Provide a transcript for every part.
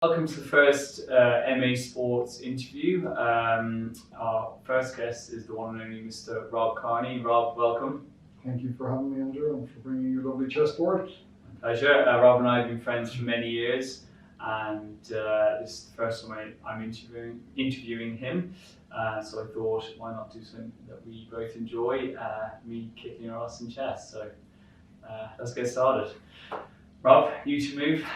Welcome to the first MA Sports interview. Our first guest is the one and only Mr. Rob Kearney. Rob, welcome. Thank you for having me, Andrew, and for bringing your lovely chessboard. Pleasure. Rob and I have been friends for many years, and this is the first time I'm interviewing him. So I thought, why not do something that we both enjoy, me kicking your ass in chess. So let's get started. Rob, you to move.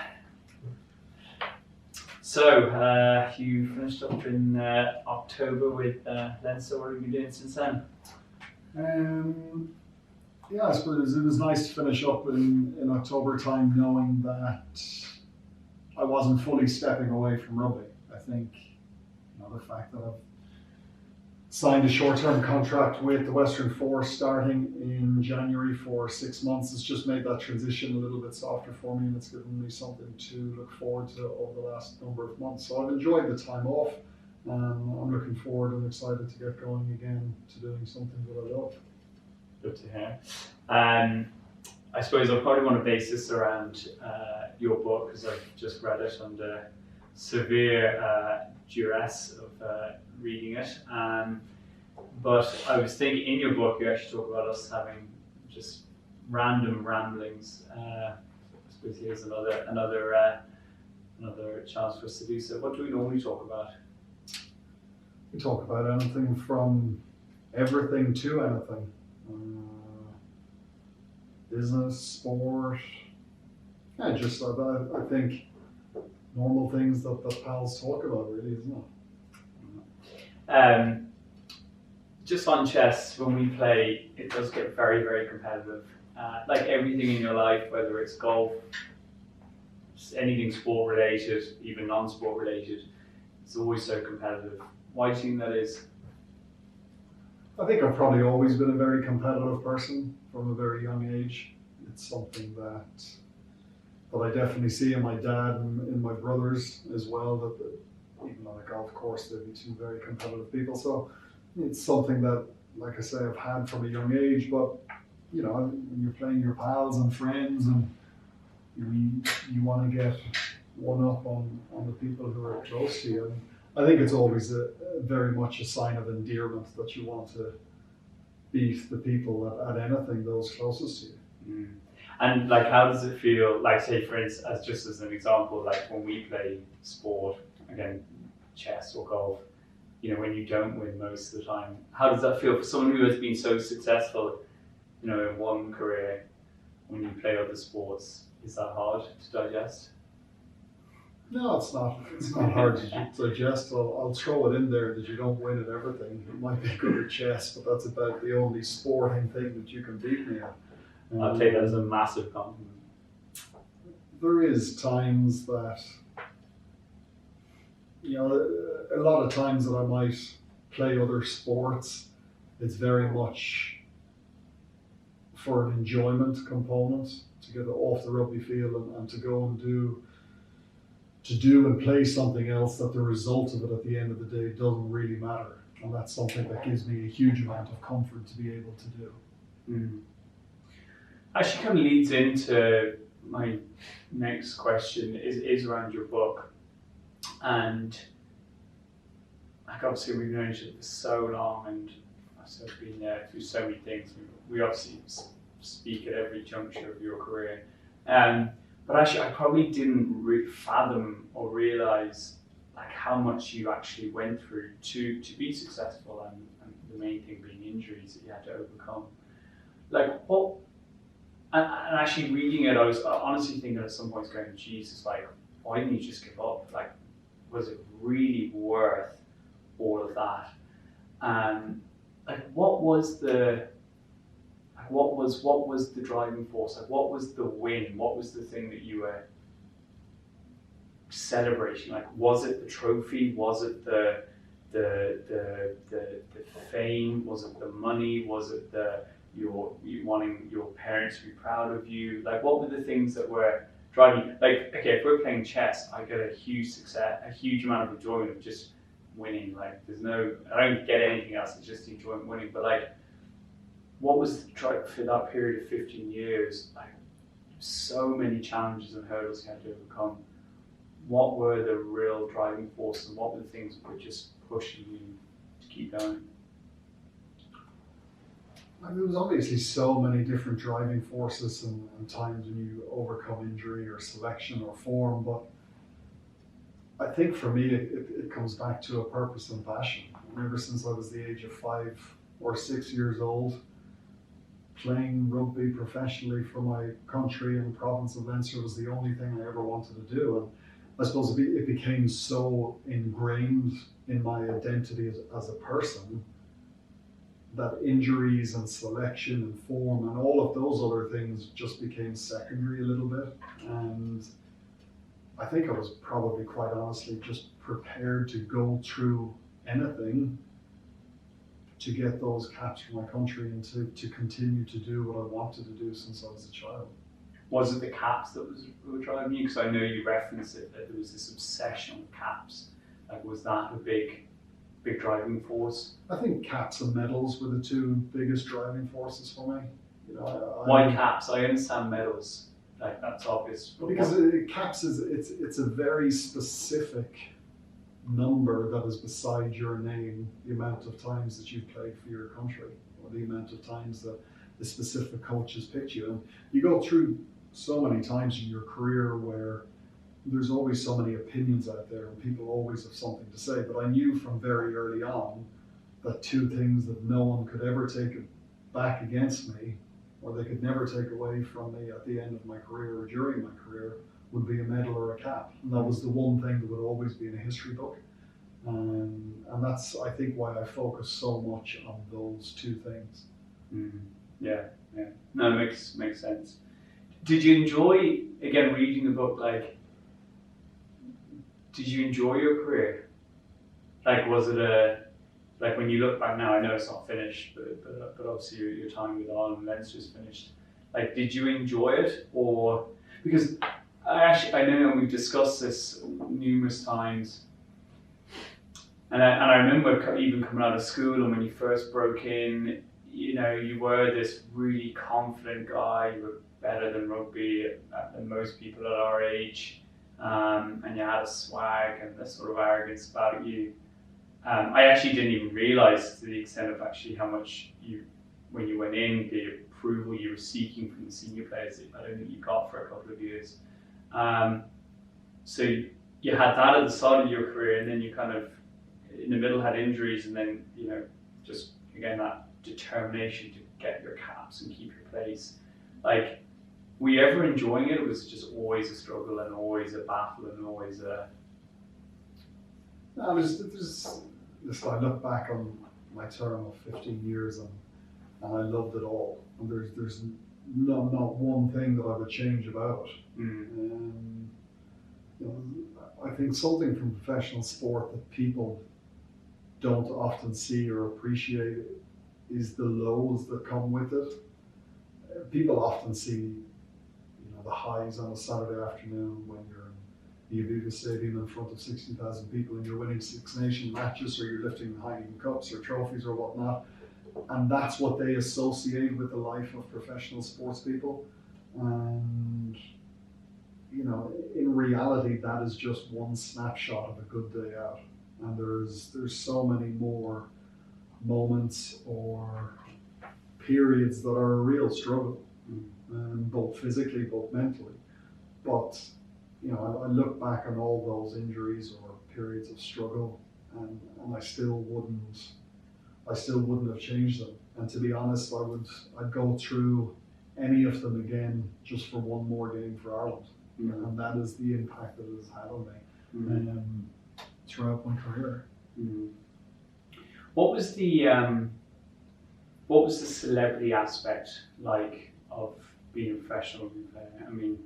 So, you finished up in October with Leinster. What have you been doing since then? Yeah, I suppose it was nice to finish up in October time knowing that I wasn't fully stepping away from rugby. I think the fact that I've signed a short-term contract with the Western Force starting in January for 6 months has just made that transition a little bit softer for me, and it's given me something to look forward to over the last number of months. So I've enjoyed the time off, and I'm looking forward and excited to get going again to doing something that I love. Good to hear. I suppose I probably want to base this around your book, because I've just read it under severe duress of reading it. But I was thinking, in your book, you actually talk about us having just random ramblings. I suppose here's another chance for us to do so. What do we normally talk about? We talk about anything from everything to anything. Business, sport, I think normal things that pals talk about, really, isn't it? Just on chess, when we play, it does get very, very competitive. Like everything in your life, whether it's golf, anything sport related, even non-sport related, it's always so competitive. Why do you think that is? I think I've probably always been a very competitive person from a very young age. It's something that I definitely see in my dad and in my brothers as well, that even on a golf course, they'd be two very competitive people. So it's something that, like I say, I've had from a young age. But, when you're playing your pals and friends and you want to get one up on the people who are close to you, and I think it's always very much a sign of endearment that you want to beat the people at anything those closest to you. Mm. And how does it feel? Say, for instance, just as an example, when we play sport, again, chess or golf, when you don't win most of the time, how does that feel for someone who has been so successful, in one career? When you play other sports, is that hard to digest? No, it's not. It's not hard to digest. I'll throw it in there that you don't win at everything. You might be good at chess, but that's about the only sporting thing that you can beat me at. I'll take that as a massive compliment. There is times that, a lot of times that I might play other sports, it's very much for an enjoyment component, to get off the rugby field and to go and do and play something else, that the result of it at the end of the day doesn't really matter. And that's something that gives me a huge amount of comfort to be able to do. Mm. Actually kind of leads into my next question is around your book. And obviously we've known each other for so long, and I've been there through so many things. We obviously speak at every juncture of your career. But actually, I probably didn't fathom or realize how much you actually went through to be successful, and the main thing being injuries that you had to overcome. What? And actually reading it, I was honestly thinking at some points, going, Jesus, why didn't you just give up? Was it really worth all of that? What was the driving force? What was the win? What was the thing that you were celebrating? Was it the trophy? Was it the fame? Was it the money? Was it you wanting your parents to be proud of you? What were the things that were driving you? Okay, if we're playing chess, I get a huge amount of enjoyment of just winning. I don't get anything else. It's just enjoying winning. But what was the drive for that period of 15 years? So many challenges and hurdles you had to overcome. what were the real driving forces and what were the things that were just pushing you to keep going? There was obviously so many different driving forces and times when you overcome injury or selection or form, but I think for me it comes back to a purpose and passion. And ever since I was the age of 5 or 6 years old, playing rugby professionally for my country and province of Leinster was the only thing I ever wanted to do. And I suppose it became so ingrained in my identity as a person that injuries and selection and form and all of those other things just became secondary a little bit. And I think I was probably quite honestly just prepared to go through anything to get those caps for my country and to continue to do what I wanted to do since I was a child. Was it the caps that were driving you? Because I know you referenced it, that there was this obsession with caps. Like, was that a big driving force? I think caps and medals were the two biggest driving forces for me. Why caps? I understand medals. Like, that's obvious. Because caps it's a very specific number that is beside your name, the amount of times that you've played for your country, or the amount of times that the specific coach has picked you. And you go through so many times in your career where there's always so many opinions out there and people always have something to say. But I knew from very early on that two things that no one could ever take back against me, or they could never take away from me at the end of my career or during my career, would be a medal or a cap. And that was the one thing that would always be in a history book. And that's, I think, why I focus so much on those two things. Yeah. No, it makes sense. Did you enjoy, again, reading the book, like, did you enjoy your career? Like, was it like when you look back now, I know it's not finished, but obviously your time with Ireland and Leinster's finished. Like, did you enjoy it? Or, because I know we've discussed this numerous times, and I remember even coming out of school and when you first broke in, you were this really confident guy, you were better than rugby than most people at our age. And you had a swag and this sort of arrogance about you. I actually didn't even realize to the extent of actually how much when you went in, the approval you were seeking from the senior players, I don't think you got for a couple of years. So you had that at the start of your career, and then you kind of, in the middle, had injuries, and then, just again, that determination to get your caps and keep your place. Like, were you ever enjoying it, or was it just always a struggle and always a battle and always a... No, I look back on my term of 15 years and I loved it all. And there's not one thing that I would change about it. I think something from professional sport that people don't often see or appreciate is the lows that come with it. People often see the highs on a Saturday afternoon when you're in the Aviva Stadium in front of 60,000 people and you're winning Six Nation matches, or you're lifting Heineken cups or trophies or whatnot. And that's what they associate with the life of professional sports people. And, in reality, that is just one snapshot of a good day out. And there's so many more moments or periods that are a real struggle. Both physically, both mentally. But, I look back on all those injuries or periods of struggle, and I still wouldn't have changed them. And to be honest, I'd go through any of them again just for one more game for Ireland. And that is the impact that it has had on me throughout my career. What was the celebrity aspect like of being a professional rugby player? I mean,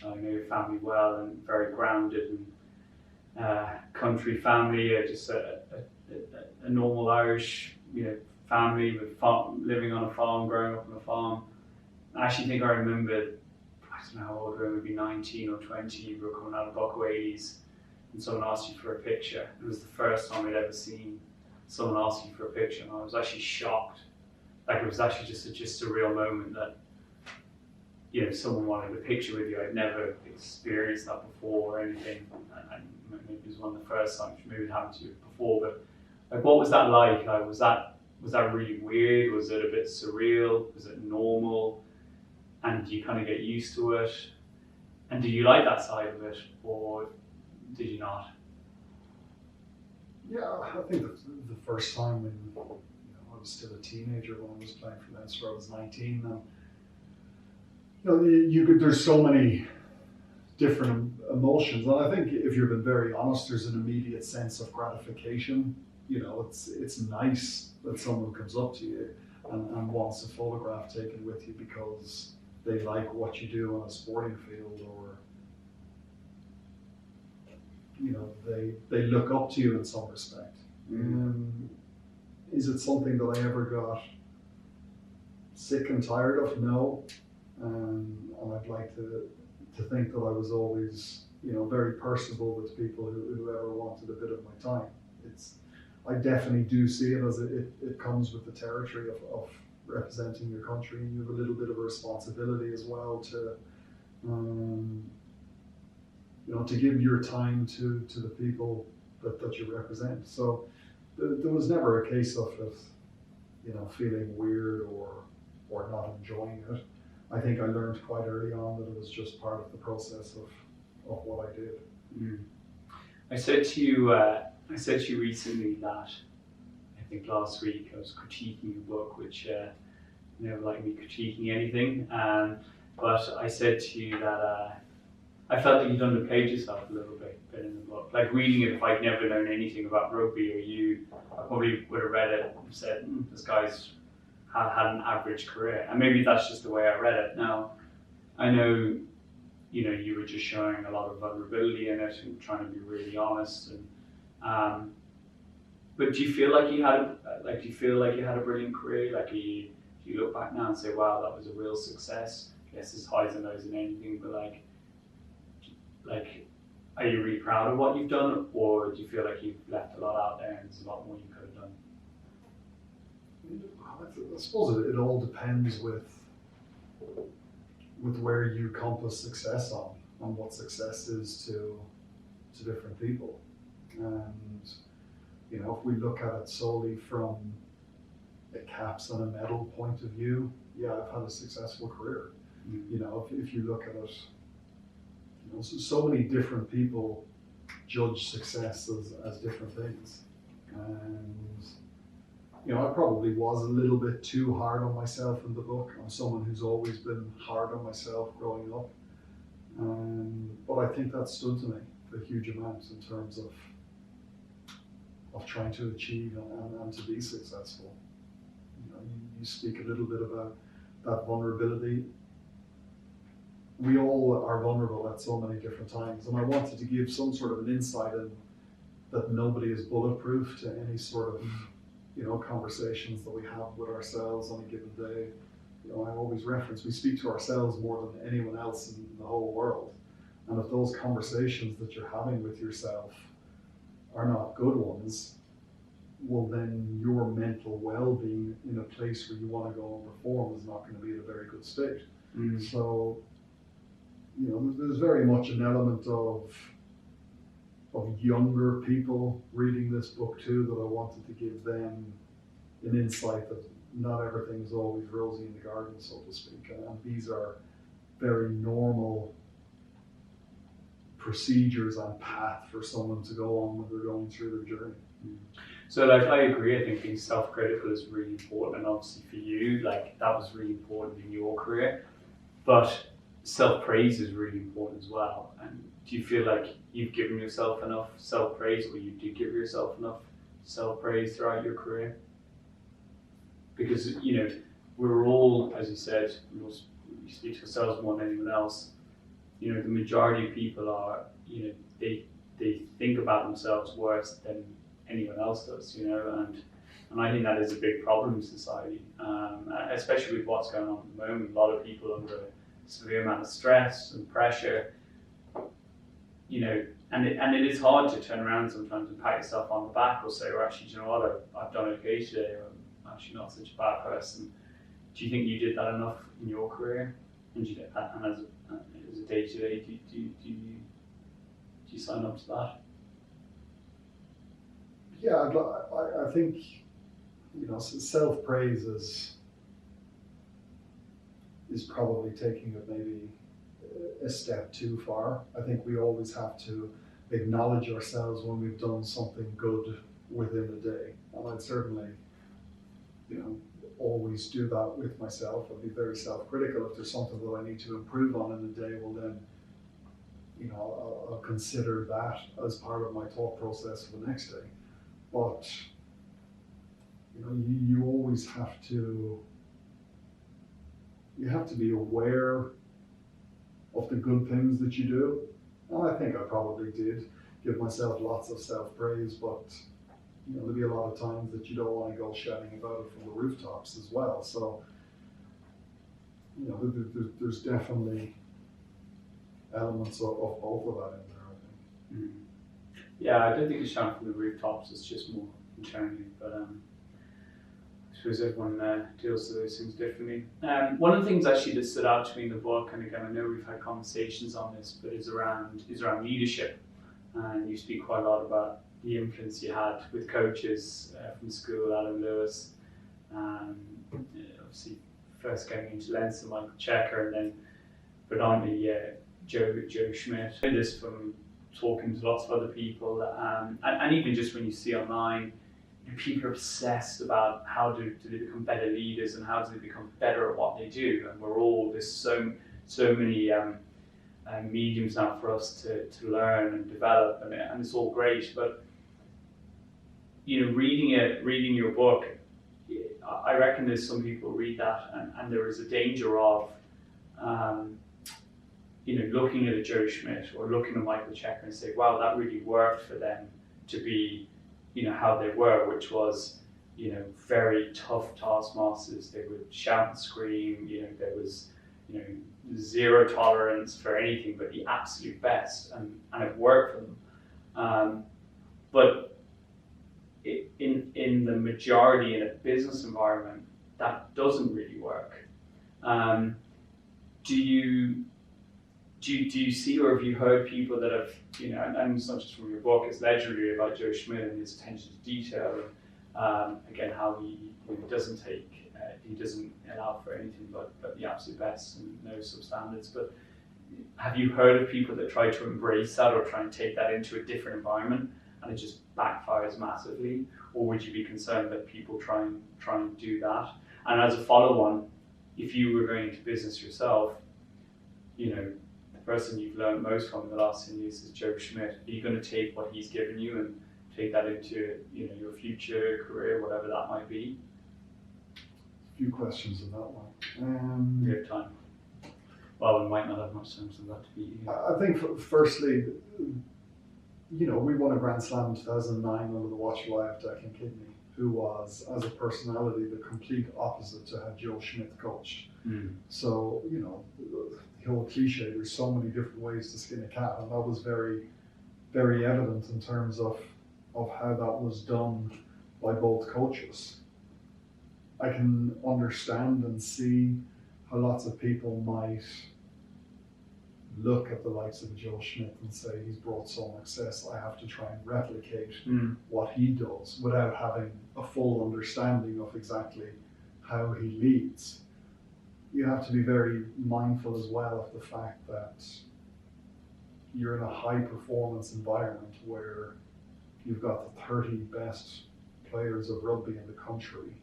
I know your family well and very grounded and country family, just a normal Irish, family with living on a farm, growing up on a farm. I actually think I remember, I don't know how old we were, maybe 19 or 20, we were coming out of Buckwheaties and someone asked you for a picture. It was the first time I'd ever seen someone ask you for a picture, and I was actually shocked. Like, it was actually just a real moment that someone wanted a picture with you. I'd never experienced that before or anything, and maybe it was one of the first times. Maybe it happened to you before, but like, what was that like? Like, was that really weird? Was it a bit surreal? Was it normal? And do you kind of get used to it? And do you like that side of it, or did you not? Yeah, I think the first time when I was still a teenager when I was playing for Leinster, I was 19, and there's so many different emotions, and I think if you've been very honest, there's an immediate sense of gratification. It's nice that someone comes up to you and wants a photograph taken with you because they like what you do on a sporting field, or they look up to you in some respect. Is it something that I ever got sick and tired of? No. And I'd like to think that I was always, very personable with people who ever wanted a bit of my time. I definitely do see it as it comes with the territory of representing your country, and you have a little bit of a responsibility as well to give your time to the people that you represent. So there was never a case of it, feeling weird or not enjoying it. I think I learned quite early on that it was just part of the process of what I did. I said to you recently that I think last week I was critiquing a book, which never like me critiquing anything. But I said to you that I felt that you'd underplayed yourself a little bit in the book. Like, reading it, if I'd never known anything about rugby or you, I probably would have read it and said, this guy's had an average career. And maybe that's just the way I read it. Now, I know, you were just showing a lot of vulnerability in it and trying to be really honest. But do you feel like you had a brilliant career? Like, do you look back now and say, wow, that was a real success? Yes, there's highs and lows in anything, but like, are you really proud of what you've done, or do you feel like you've left a lot out there and there's a lot more you could have done? I suppose it all depends with where you compass success on what success is to different people. And if we look at it solely from a caps and a medal point of view, yeah, I've had a successful career. If you look at it, so many different people judge success as different things. And I probably was a little bit too hard on myself in the book. I'm someone who's always been hard on myself growing up. But I think that stood to me a huge amount in terms of trying to achieve and to be successful. You speak a little bit about that vulnerability. We all are vulnerable at so many different times, and I wanted to give some sort of an insight in that nobody is bulletproof to any sort of conversations that we have with ourselves on a given day. I always reference, we speak to ourselves more than anyone else in the whole world. And if those conversations that you're having with yourself are not good ones, well, then your mental well-being in a place where you want to go and perform is not going to be in a very good state. So, there's very much an element of younger people reading this book too, that I wanted to give them an insight that not everything's always rosy in the garden, so to speak. And these are very normal procedures and path for someone to go on when they're going through their journey. So, like, I agree. I think being self-critical is really important, and obviously for you, like, that was really important in your career. But self-praise is really important as well. And do you feel like you've given yourself enough self-praise, or you did give yourself enough self-praise throughout your career? Because, we're all, as you said, we speak to ourselves more than anyone else. The majority of people are, they think about themselves worse than anyone else does, and I think that is a big problem in society, especially with what's going on at the moment. A lot of people under a severe amount of stress and pressure, and it is hard to turn around sometimes and pat yourself on the back or say, well, actually, do you know what, I've done okay today, or I'm actually not such a bad person. Do you think you did that enough in your career? And as a day-to-day, do you sign up to that? Yeah, I think, self-praise is probably taking it maybe a step too far. I think we always have to acknowledge ourselves when we've done something good within a day. And I'd certainly, always do that with myself. I'd be very self-critical. If there's something that I need to improve on in a day, well then, I'll consider that as part of my thought process for the next day. But, you always have to, be aware of the good things that you do. And I think I probably did give myself lots of self-praise, but there'll be a lot of times that you don't want to go shouting about it from the rooftops as well. So, there's definitely elements of both of that in there, I think. Yeah, I don't think it's shouting from the rooftops, it's just more internally, but I suppose everyone deals with those things differently. One of the things actually that stood out to me in the book, and again, I know we've had conversations on this, but is around leadership. And you speak quite a lot about the influence you had with coaches from school, Alan Lewis, obviously first getting into Leinster, Michael Checker, and then predominantly Joe Schmidt. I know this from talking to lots of other people, and even just when you see online, people are obsessed about how do they become better leaders and how do they become better at what they do. And there's so many mediums now for us to learn and develop, and it's all great. But reading your book, I reckon there's some people read that and there is a danger of looking at a Joe Schmidt or looking at Michael Checker and say, wow, that really worked for them to be how they were, which was very tough taskmasters. They would shout and scream. There was zero tolerance for anything but the absolute best, and it worked for them. But in the majority in a business environment, that doesn't really work. Do you see, or have you heard people that have, and it's not just from your book, it's legendary about Joe Schmidt and his attention to detail, and again, how he doesn't he doesn't allow for anything but the absolute best and no substandards. But have you heard of people that try to embrace that or try and take that into a different environment and it just backfires massively? Or would you be concerned that people try and do that? And as a follow-on, if you were going into business yourself, the person you've learned most from in the last 10 years is Joe Schmidt. Are you going to take what he's given you and take that into your future career, whatever that might be? A few questions in that one. We have time. Well, we might not have much time, so that to be. I think firstly, we won a Grand Slam in 2009 under the watchful eye of Declan Kearney, who was, as a personality, the complete opposite to how Joe Schmidt coached. So, the whole cliche, there's so many different ways to skin a cat, and that was very, very evident in terms of how that was done by both coaches. I can understand and see how lots of people might look at the likes of Joe Schmidt and say, he's brought so much success, I have to try and replicate what he does without having a full understanding of exactly how he leads. You have to be very mindful as well of the fact that you're in a high performance environment where you've got the 30 best players of rugby in the country,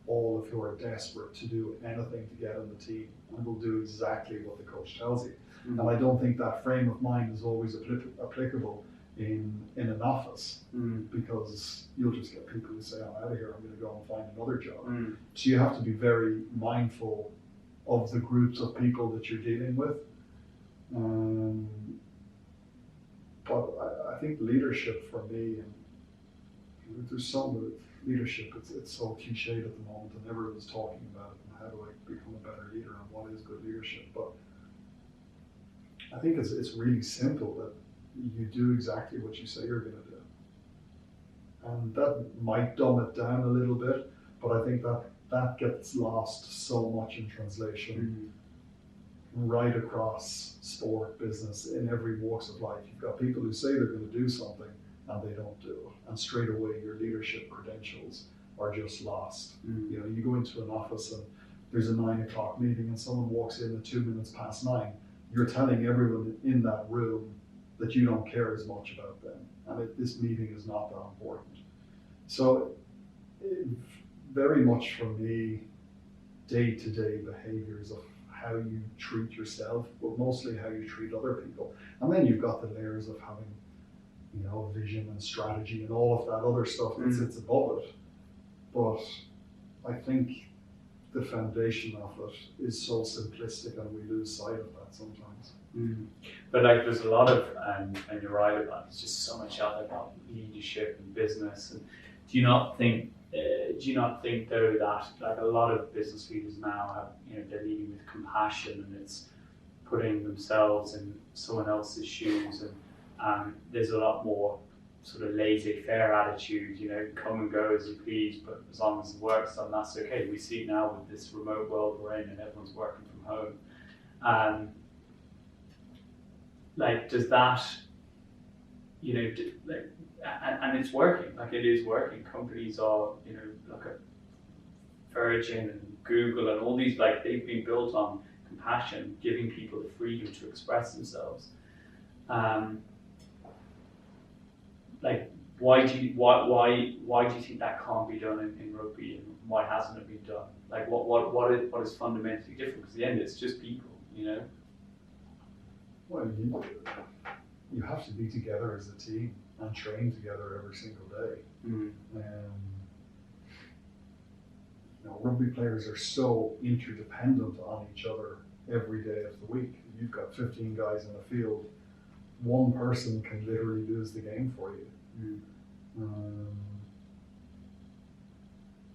all of who are desperate to do anything to get on the team and will do exactly what the coach tells you. And I don't think that frame of mind is always applicable in an office, because you'll just get people who say, I'm out of here, I'm going to go and find another job. So you have to be very mindful of the groups of people that you're dealing with. But I think leadership for me, and there's some leadership, it's so cliched at the moment, and everyone's talking about it, and how do I become a better leader, and what is good leadership. But I think it's really simple, that you do exactly what you say you're going to do. And that might dumb it down a little bit, but I think that gets lost so much in translation. right across sport, business, in every walks of life. You've got people who say they're going to do something and they don't do it. And straight away your leadership credentials are just lost. You know, you go into an office and there's a 9 o'clock meeting and someone walks in at 2 minutes past 9. You're telling everyone in that room that you don't care as much about them and this meeting is not that important. So very much for me, day-to-day behaviors of how you treat yourself, but mostly how you treat other people. And then you've got the layers of having, you know, vision and strategy and all of that other stuff that sits above it. But I think the foundation of it is so simplistic and we lose sight of that sometimes. But like there's a lot of, and you're right about, there's just so much out there about leadership and business. And do you not think though that like a lot of business leaders now have, you know, they're leading with compassion and it's putting themselves in someone else's shoes, and there's a lot more sort of laissez-faire attitude, you know, come and go as you please, but as long as the work's done, that's okay. We see it now with this remote world we're in and everyone's working from home. Like, does that, you know, like, and it's working, like it is working. Companies are, you know, look at Virgin and Google and all these, like they've been built on compassion, giving people the freedom to express themselves. Like, why do you think that can't be done in rugby, and why hasn't it been done? Like, what is fundamentally different? Because at the end, it's just people, you know. Well, you have to be together as a team and train together every single day. You know, rugby players are so interdependent on each other every day of the week. You've got 15 guys in the field. One person can literally lose the game for you.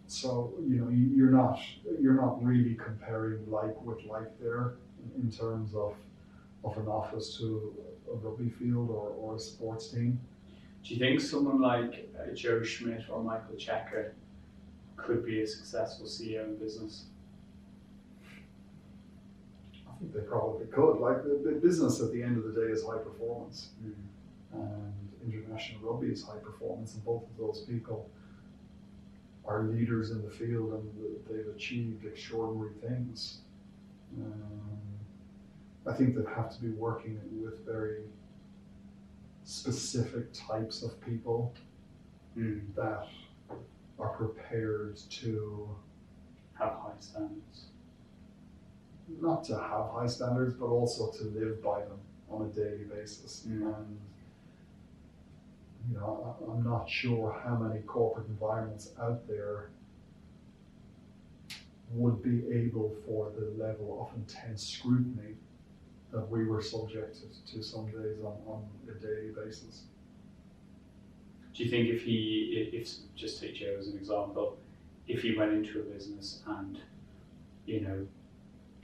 So, you know, you're not really comparing like with like there in terms of an office to a rugby field or a sports team. Do you think someone like Joe Schmidt or Michael Checker could be a successful CEO in business? I think they probably could. Like the business at the end of the day is high performance, and international rugby is high performance, and both of those people are leaders in the field and they've achieved extraordinary things. I think they have to be working with very specific types of people that are prepared to have high standards. Not to have high standards, but also to live by them on a daily basis. And you know, I'm not sure how many corporate environments out there would be able for the level of intense scrutiny that we were subjected to some days on a daily basis. Do you think if just take Joe as an example, if he went into a business and, you know,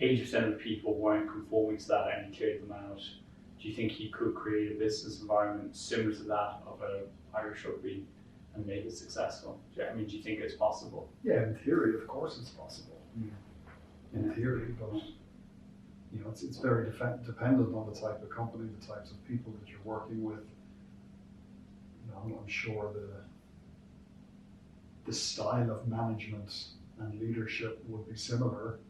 80% of people weren't conforming to that and he cleared them out, do you think he could create a business environment similar to that of a Irish rugby and make it successful? Do you think it's possible? Yeah, in theory, of course it's possible. In theory, but you know, it's very dependent on the type of company, the types of people that you're working with. You know, I'm sure the style of management and leadership would be similar,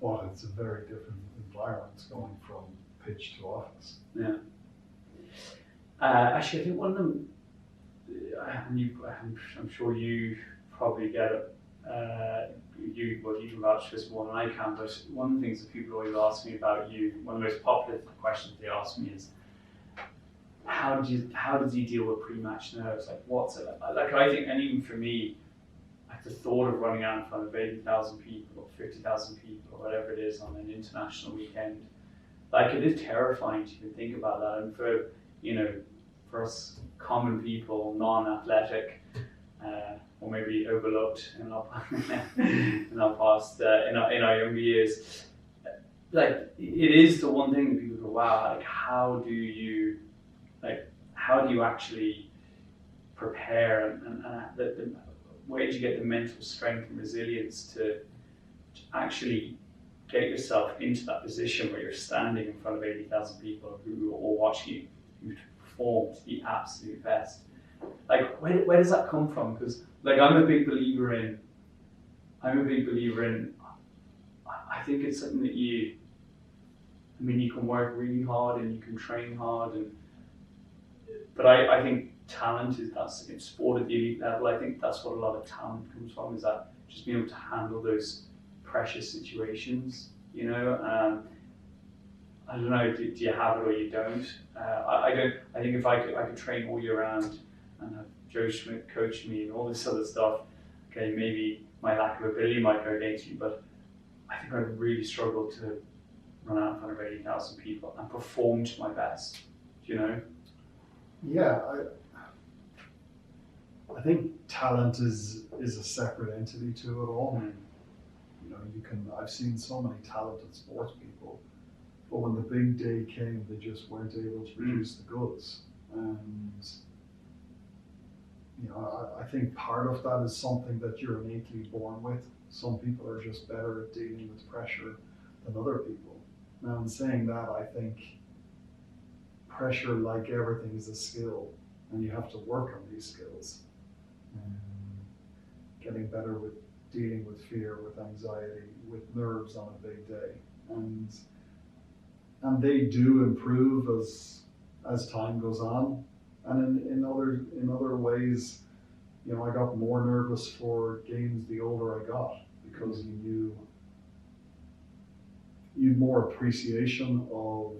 but it's a very different environment going from pitch to office. Yeah. Actually, I think one of them, I'm sure you probably get it. You can vouch for this more than I can, but one of the things that people always ask me about you, one of the most popular questions they ask me is, how does he deal with pre-match nerves? Like, what's it like? I think, and even for me, like the thought of running out in front of 80,000 people or 50,000 people or whatever it is on an international weekend, like it is terrifying to even think about that. And for, you know, for us common people, non-athletic, or maybe overlooked in our past, in our younger years, like it is the one thing that people go, wow, like how do you actually prepare and where do you get the mental strength and resilience to actually get yourself into that position where you're standing in front of 80,000 people who are all watching you, you perform to the absolute best. Like, where does that come from? Because, like, I'm a big believer in, I think it's something that you can work really hard and you can train hard, but I think talent that's in sport at the elite level. I think that's what a lot of talent comes from, is that just being able to handle those precious situations, I don't know, do you have it or you don't? I don't. I think if I could train all year round and have Joe Schmidt coach me and all this other stuff, okay, maybe my lack of ability might go against you, but I think I'd really struggle to run out in front of 80,000 people and perform to my best, Yeah, I think talent is a separate entity to it all. I've seen so many talented sports people, but when the big day came, they just weren't able to produce the goods. And I think part of that is something that you're innately born with. Some people are just better at dealing with pressure than other people. Now, in saying that, I think pressure, like everything, is a skill, and you have to work on these skills. Getting better with dealing with fear, with anxiety, with nerves on a big day, and they do improve as time goes on. And in other ways, I got more nervous for games the older I got, because you'd more appreciation of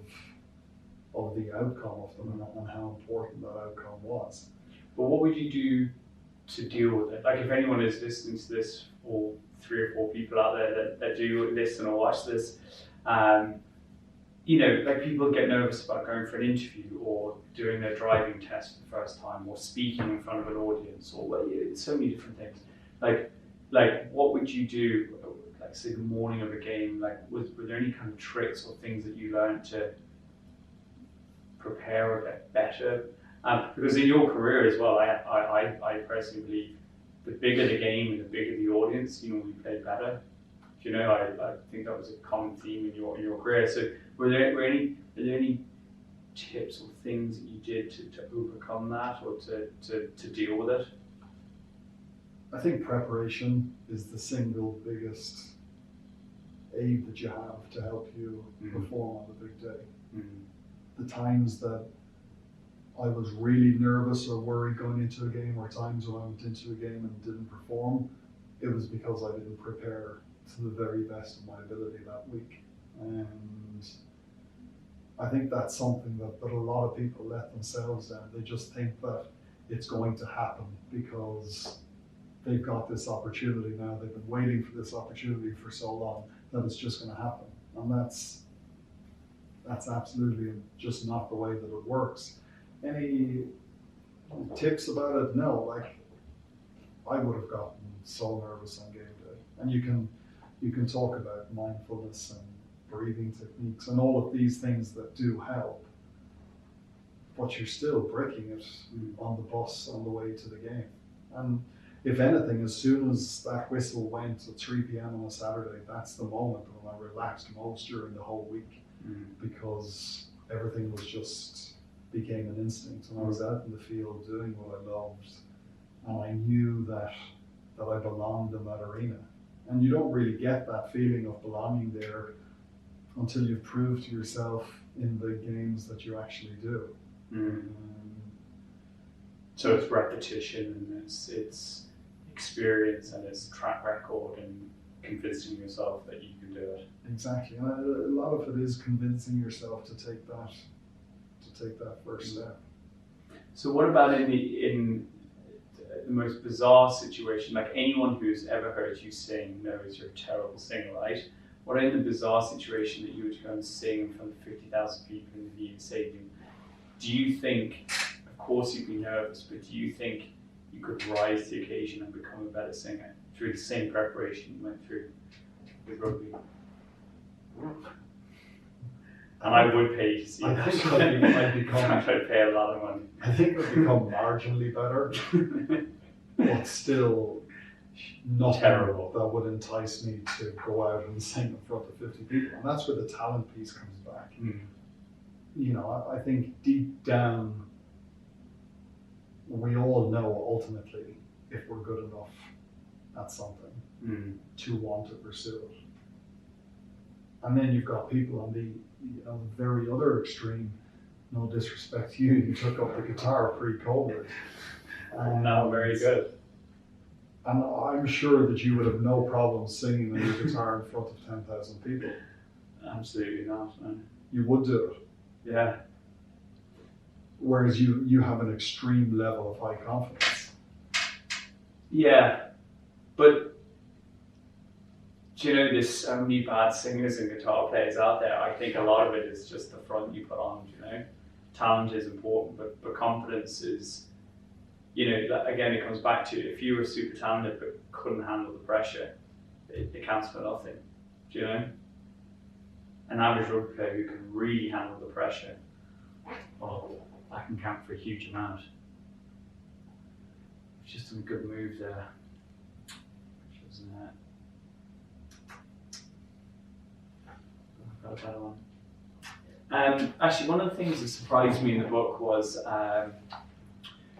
the outcome of them and how important that outcome was. But what would you do to deal with it? Like, if anyone is listening to this, or 3 or 4 people out there that do listen or watch this, like, people get nervous about going for an interview or doing their driving test for the first time or speaking in front of an audience, or so many different things. Like what would you do, like, say the morning of a game? Like, were there any kind of tricks or things that you learned to prepare a bit better? Because in your career as well, I personally believe the bigger the game and the bigger the audience, we play better. I think that was a common theme in your career. So were there any tips or things that you did to overcome that, or to deal with it? I think preparation is the single biggest aid that you have to help you perform on the big day. The times that I was really nervous or worried going into a game, or times when I went into a game and didn't perform, it was because I didn't prepare to the very best of my ability that week. And I think that's something that a lot of people let themselves down. They just think that it's going to happen because they've got this opportunity now. They've been waiting for this opportunity for so long that it's just going to happen. And that's absolutely just not the way that it works. Any tips about it? No. Like, I would have gotten so nervous on game day. And you can talk about mindfulness and breathing techniques and all of these things that do help, but you're still bricking it on the bus on the way to the game. And if anything, as soon as that whistle went at 3 p.m. on a Saturday, that's the moment when I relaxed most during the whole week, because everything was just became an instinct, and I was out in the field doing what I loved, and I knew that I belonged in that arena. And you don't really get that feeling of belonging there until you've proved to yourself in the games that you actually do. So it's repetition, and it's experience, and it's track record, and convincing yourself that you can do it. Exactly, and a lot of it is convincing yourself to take that first step. So what about in the most bizarre situation? Like, anyone who's ever heard you sing knows you're a terrible singer, right? What in the bizarre situation that you would go and sing in front of 50,000 people in the Viva Stadium? Do you think, of course you'd be nervous, but do you think you could rise to the occasion and become a better singer through the same preparation you went through with rugby? And I would pay to see that. I think I'd pay a lot of money. I think I'd become marginally better, but still nothing Terrible. that would entice me to go out and sing in front of 50 people. And that's where the talent piece comes back. You know, I think deep down, we all know ultimately if we're good enough at something to want to pursue it. And then you've got people on the very other extreme. No disrespect to you, you took up the guitar pre-COVID. Not very good. And I'm sure that you would have no problem singing on your guitar in front of 10,000 people. Absolutely not, no. You would do it. Yeah. Whereas you have an extreme level of high confidence. Yeah, but do you know there's so many bad singers and guitar players out there. I think a lot of it is just the front you put on, you know. Talent is important, but confidence is, you know, again, it comes back to if you were super talented but couldn't handle the pressure, it counts for nothing, do you know? An average rugby player who can really handle the pressure, well, that can count for a huge amount. It's just a good move there. Isn't it? I've got a better one. Actually, one of the things that surprised me in the book was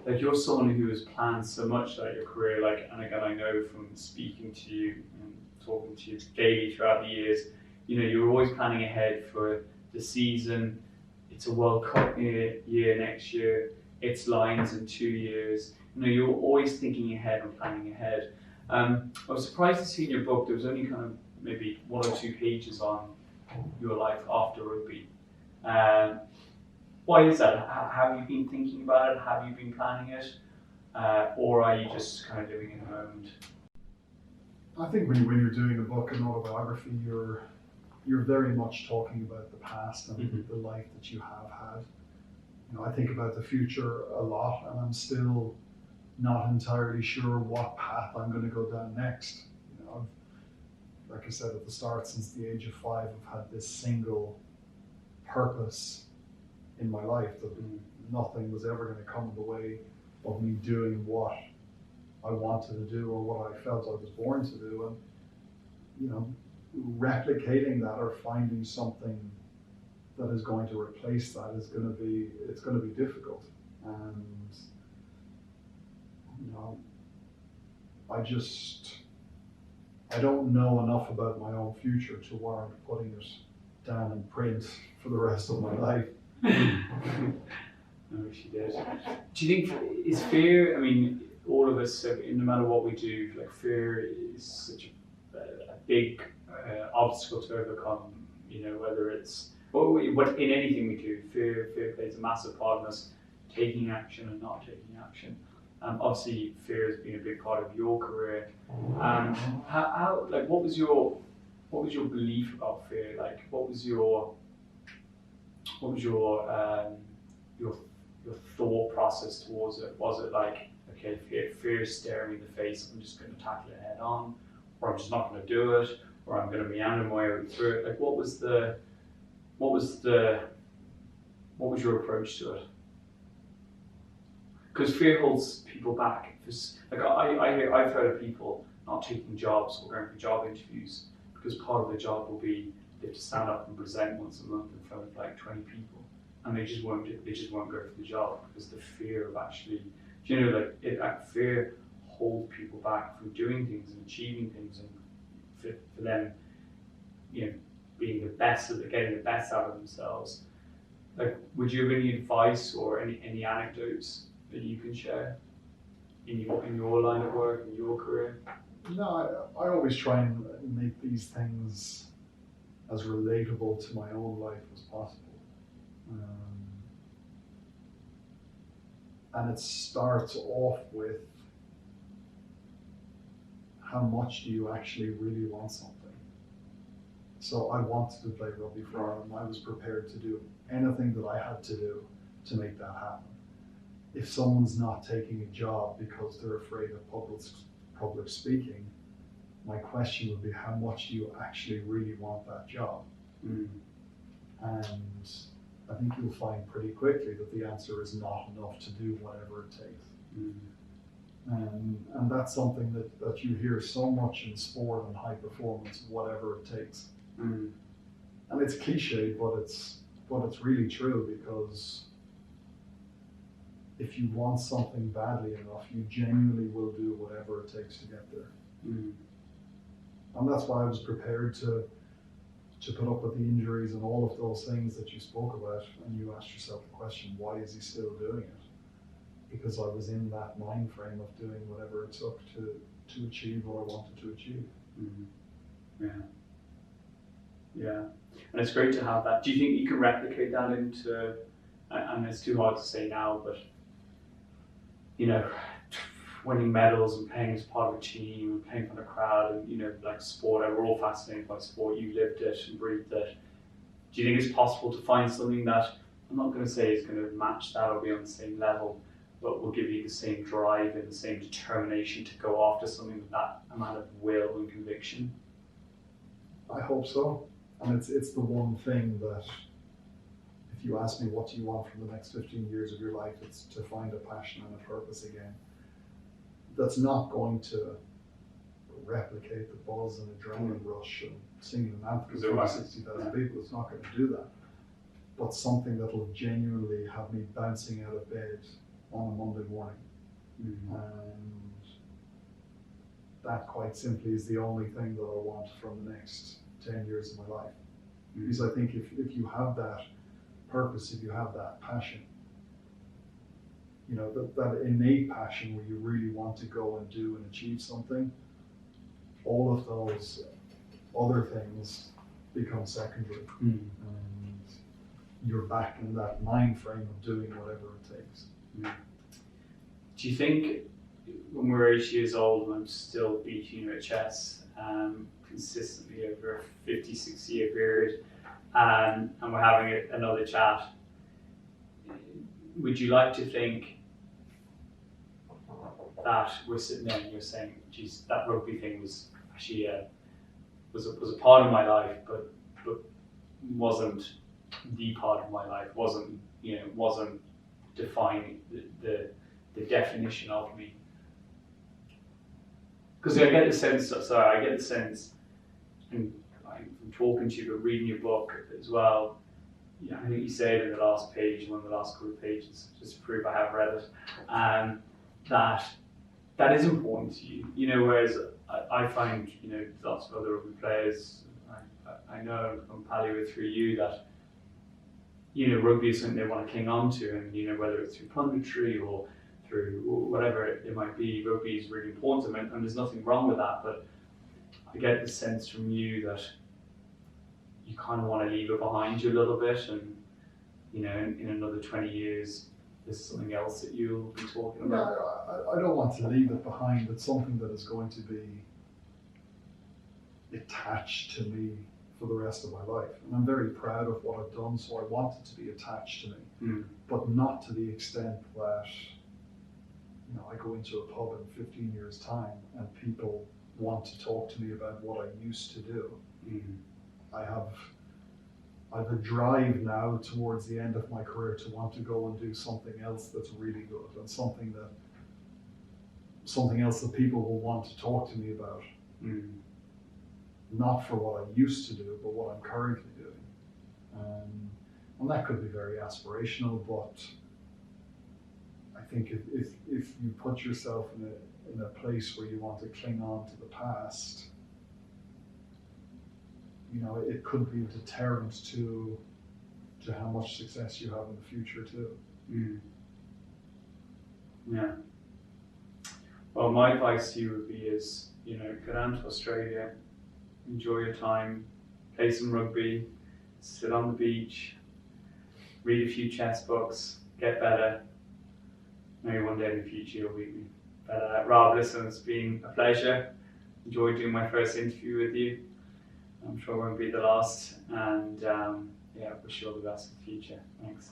like you're someone who has planned so much about your career, like, and again, I know from speaking to you and talking to you daily throughout the years, you know, you're always planning ahead for the season. It's a World Cup year next year. It's Lions in 2 years. You know, you're always thinking ahead and planning ahead. I was surprised to see in your book there was only kind of maybe 1 or 2 pages on your life after rugby. Why is that? Have you been thinking about it? Have you been planning it? Or are you just kind of doing it in the moment? I think when you're doing a book, an autobiography, you're very much talking about the past and the life that you have had. You know, I think about the future a lot, and I'm still not entirely sure what path I'm going to go down next. You know, like I said at the start, since the age of 5, I've had this single purpose in my life that nothing was ever going to come in the way of me doing what I wanted to do or what I felt I was born to do. And, you know, replicating that or finding something that is going to replace that is going to be difficult. And, you know, I don't know enough about my own future to warrant putting it down in print for the rest of my life. I wish you did. Do you think is fear? I mean, all of us, no matter what we do, like fear is such a big obstacle to overcome. You know, whether it's what in anything we do, fear plays a massive part in us taking action and not taking action. Obviously, fear has been a big part of your career. How like what was your belief about fear? Like, what was your thought process towards it? Was it like, okay, fear is staring me in the face, I'm just going to tackle it head on, or I'm just not going to do it, or I'm going to meander my way through it? Like, what was your approach to it? Because fear holds people back. Like I've heard of people not taking jobs or going for job interviews because part of their job will be they have to stand up and present once a month in front of like 20 people, and they just won't go for the job because the fear of actually, you know, like that fear holds people back from doing things and achieving things, and for them, you know, being the best at getting the best out of themselves. Like, would you have any advice or any anecdotes that you can share in your line of work, in your career? No, I always try and make these things as relatable to my own life as possible. And it starts off with how much do you actually really want something? So I wanted to play rugby for Ireland. I was prepared to do anything that I had to do to make that happen. If someone's not taking a job because they're afraid of public speaking, my question would be, how much do you actually really want that job? And I think you'll find pretty quickly that the answer is not enough to do whatever it takes. And that's something that you hear so much in sport and high performance, whatever it takes. Mm. And it's cliche, but it's really true, because if you want something badly enough, you genuinely will do whatever it takes to get there. Mm. And that's why I was prepared to put up with the injuries and all of those things that you spoke about. And you asked yourself the question, why is he still doing it? Because I was in that mind frame of doing whatever it took to achieve what I wanted to achieve. Mm. Yeah. Yeah. And it's great to have that. Do you think you can replicate that into, and it's too hard to say now, but, you know, winning medals and playing as part of a team and playing for the crowd and, you know, like sport, we're all fascinated by sport. You lived it and breathed it. Do you think it's possible to find something that, I'm not going to say is going to match that or be on the same level, but will give you the same drive and the same determination to go after something with that amount of will and conviction? I hope so. And it's the one thing that, if you ask me what do you want from the next 15 years of your life, it's to find a passion and a purpose again. That's not going to replicate the buzz and adrenaline rush and singing an anthem for 60,000 people. It's not going to do that. But something that will genuinely have me bouncing out of bed on a Monday morning. Mm-hmm. And that, quite simply, is the only thing that I want from the next 10 years of my life. Mm-hmm. Because I think if you have that purpose, if you have that passion, you know, that innate passion where you really want to go and do and achieve something, all of those other things become secondary. Mm. And you're back in that mind frame of doing whatever it takes. Mm. Do you think when we're 8 years old and I'm still beating you at chess consistently over a 56 year period and we're having another chat, would you like to think that we're sitting there and you're saying, geez, that rugby thing was actually was a part of my life, but wasn't the part of my life, wasn't defining the definition of me? Because I get the sense, and from talking to you, but reading your book as well, yeah, I think you say it in the last page, one of the last couple of pages, just to prove I have read it, that is important to you. You know, whereas I find, you know, lots of other rugby players, I know I'm pally with through you that, you know, rugby is something they want to cling on to, and, you know, whether it's through punditry or through whatever it might be, rugby is really important to them, and there's nothing wrong with that, but I get the sense from you that you kind of want to leave it behind you a little bit, and, you know, in another 20 years, there's something else that you'll be talking about. No, I don't want to leave it behind. It's something that is going to be attached to me for the rest of my life. And I'm very proud of what I've done, so I want it to be attached to me, but not to the extent that, you know, I go into a pub in 15 years' time and people want to talk to me about what I used to do. I have a drive now towards the end of my career to want to go and do something else that's really good, and something else that people will want to talk to me about. Not for what I used to do, but what I'm currently doing. And that could be very aspirational, but I think if you put yourself in a place where you want to cling on to the past, you know, it could be a deterrent to how much success you have in the future too. Yeah. Well, my advice to you would be is, you know, go down to Australia, enjoy your time, play some rugby, sit on the beach, read a few chess books, get better. Maybe one day in the future you'll beat me. But Rob, listen, it's been a pleasure. Enjoyed doing my first interview with you. I'm sure it won't be the last. And yeah, wish you all the best in the future. Thanks.